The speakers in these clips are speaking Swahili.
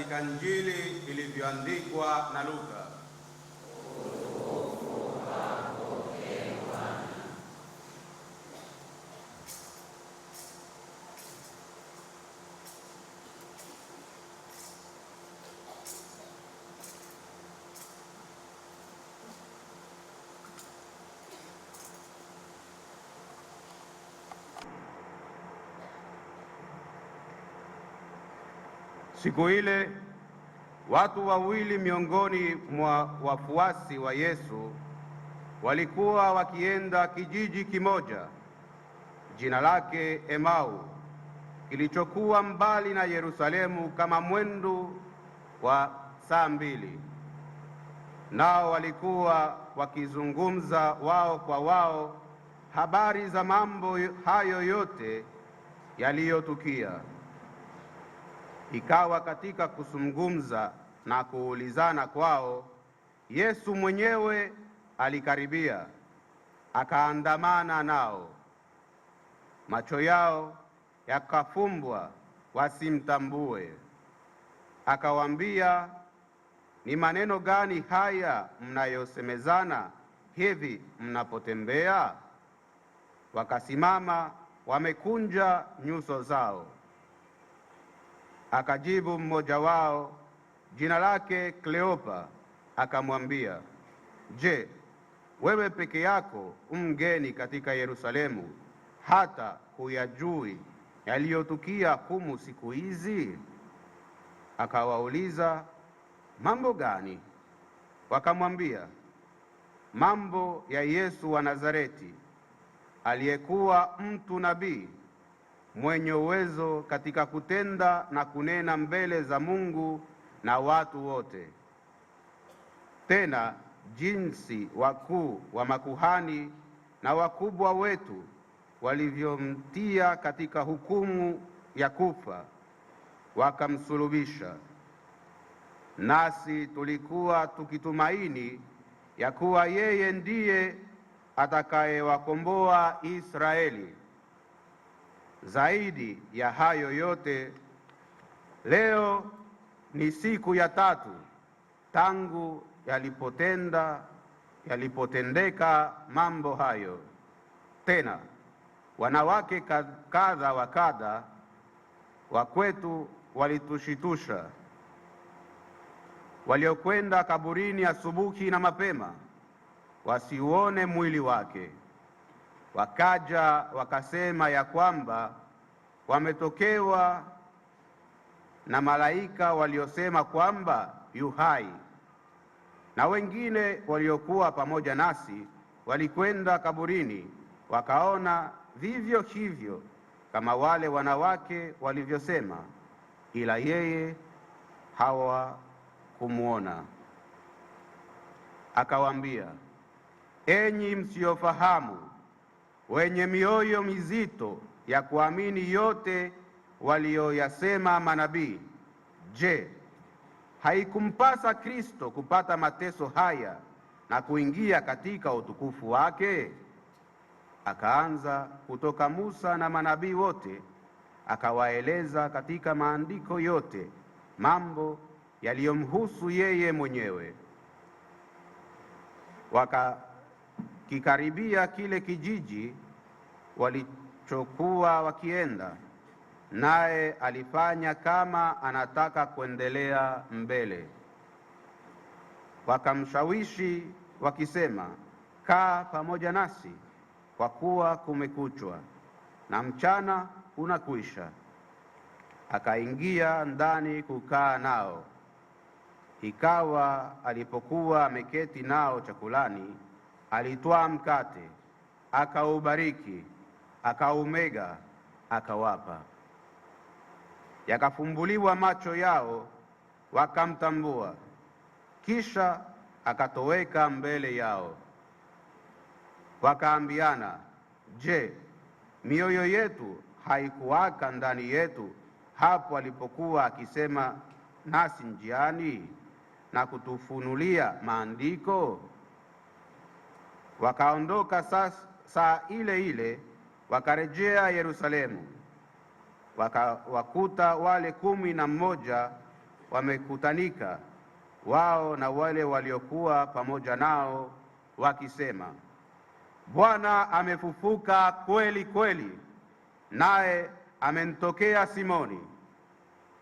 katika Injili ilivyoandikwa na Luka. Siku ile watu wawili miongoni mwa wafuasi wa Yesu walikuwa wakienda kijiji kimoja jina lake Emau, kilichokuwa mbali na Yerusalemu kama mwendo wa saa 2. Nao walikuwa wakizungumza wao kwa wao habari za mambo hayo yote yaliyotukia. Ikawa katika kuzungumza na kuulizana kwao, Yesu mwenyewe alikaribia, akaandamana nao. Macho yao yakafumbwa wasimtambue. Akawaambia, ni maneno gani haya mnayosemezana hivi mnapotembea? Wakasimama wamekunja nyuso zao. Akajibu mmoja wao, jina lake Kleopa, akamwambia, je, wewe peke yako mgeni katika Yerusalemu hata huyajui yaliyotukia humu siku hizi? Akawauliza, mambo gani? Wakamwambia, mambo ya Yesu wa Nazareti, aliyekuwa mtu nabii, mwenye uwezo katika kutenda na kunena mbele za Mungu na watu wote. Tena jinsi wakuu wa makuhani na wakubwa wetu walivyomtia katika hukumu ya kufa, wakamsulubisha. Nasi tulikuwa tukitumaini ya kuwa yeye ndiye atakayewakomboa Israeli. Zaidi ya hayo yote, leo ni siku ya 3 tangu yalipotendeka mambo hayo. Tena wanawake kadha wa kadha wa kwetu walitushitusha, waliokwenda kaburini asubuhi na mapema wasiuone mwili wake. Wakaja wakasema ya kwamba wametokewa na malaika waliosema kwamba yu hai. Na wengine waliokuwa pamoja nasi walikwenda kaburini, wakaona vivyo hivyo kama wale wanawake walivyosema, ila yeye hawakumuona. Akawaambia, enyi msiofahamu, wenye mioyo mizito ya kuamini yote walioyasema manabii, je, haikumpasa Kristo kupata mateso haya na kuingia katika utukufu wake? Akaanza kutoka Musa na manabii wote, akawaeleza katika maandiko yote mambo yaliyomhusu yeye mwenyewe. Kikaribia kile kijiji walichokuwa wakienda, naye alifanya kama anataka kuendelea mbele. Wakamshawishi wakisema, kaa pamoja nasi, kwa kuwa kumekuchwa na mchana unakwisha. Akaingia ndani kukaa nao. Ikawa alipokuwa ameketi nao chakulani, alitwaa mkate, akaubariki, akaumega, akawapa. Yakafumbuliwa macho yao, wakamtambua. Kisha akatoweka mbele yao. Wakaambiana, je, mioyo yetu haikuwaka ndani yetu hapo alipokuwa akisema nasi njiani na kutufunulia maandiko? Wakaondoka saa ile ile, wakarejea Yerusalemu. Wakawakuta wale 11 wamekutanika, wao na wale waliokuwa pamoja nao, wakisema, Bwana amefufuka kweli kweli, naye amemtokea Simoni.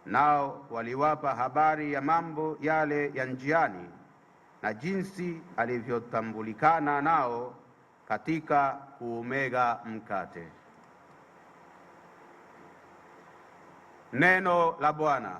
Nao waliwapa habari ya mambo yale ya njiani na jinsi alivyotambulikana nao katika kuumega mkate. Neno la Bwana.